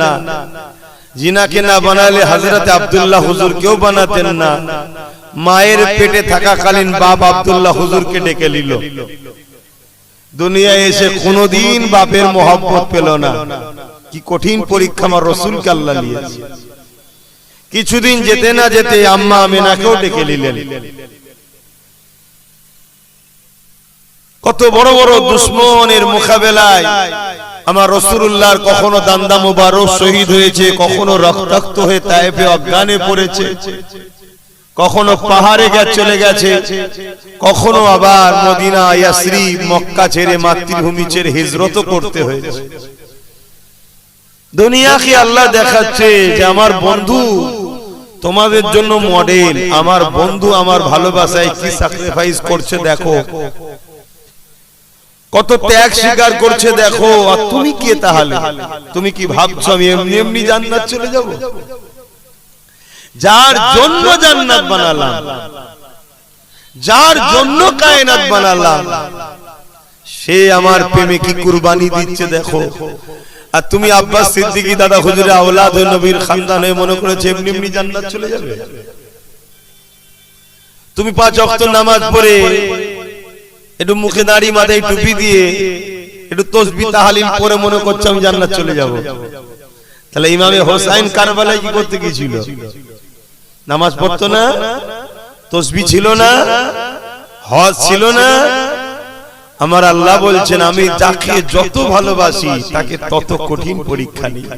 না, জিনাকে না বানালে হযরত আব্দুল্লাহ হুজুর কেউ বানাতেন না। মায়ের পেটে থাকাকালীন বাপ আব্দুল্লাহ হুজুরকে ডেকে নিল। দুনিয়ায় এসে কোনোদিন বাপের মোহাব্বত পেল না। কি কঠিন পরীক্ষা আমার রাসূলকে আল্লাহ নিয়েছে। কিছুদিন যেতে না যেতে আম্মা আমিনাকেও ডেকে নিলেন। কত বড় বড় দুশমনের মোকাবেলায় আমার রাসূলুল্লাহর কখনো দান্দা মুবারক শহীদ হয়েছে, কখনো রক্তাক্ত হয়ে তায়েফে অজ্ঞানে পড়েছে, কখনো পাহাড়ে চলে গেছে, কখনো আবার মদিনা ইয়াসরিব মক্কা ছেড়ে মাতৃভূমি ছেড়ে হিজরত করতে হয়েছে। দুনিয়াকে আল্লাহ দেখাচ্ছে যে আমার বন্ধু তোমাদের জন্য মডেল, আমার বন্ধু আমার ভালোবাসায় কি স্যাক্রিফাইস করছে দেখো, কত ত্যাগ স্বীকার করছে দেখো। আর তুমি কে তাহলে? তুমি কি ভাবছো আমি এমনি এমনি জান্নাত চলে যাব? যার জন্য জান্নাত বানালাম, যার জন্য কায়নাত বানালাম, সে আমার প্রেমে কি কুরবানি দিচ্ছে দেখো। আর তুমি আব্বাস সিদ্দিকী দাদা হুজুরের আওলাদ ও নবীর খানদান হয়ে মনে করেছে এমনি এমনি জান্নাত চলে যাবে? তুমি 5 ওয়াক্ত নামাজ পড়ে একটু মুখে দাড়ি মাথায় টুপি দিয়ে একটু তাসবিহ তাহলিল পড়ে মনে করছো আমি জান্নাত চলে যাব? তাহলে ইমামে হোসেন কারবালায় কি করতে গিয়েছিল? নামাজ পড়তো না, তাসবিহ ছিল না, হজ ছিল না। আমার আল্লাহ বলছেন আমি যাকে যত ভালোবাসি তাকে তত কঠিন পরীক্ষা নিই।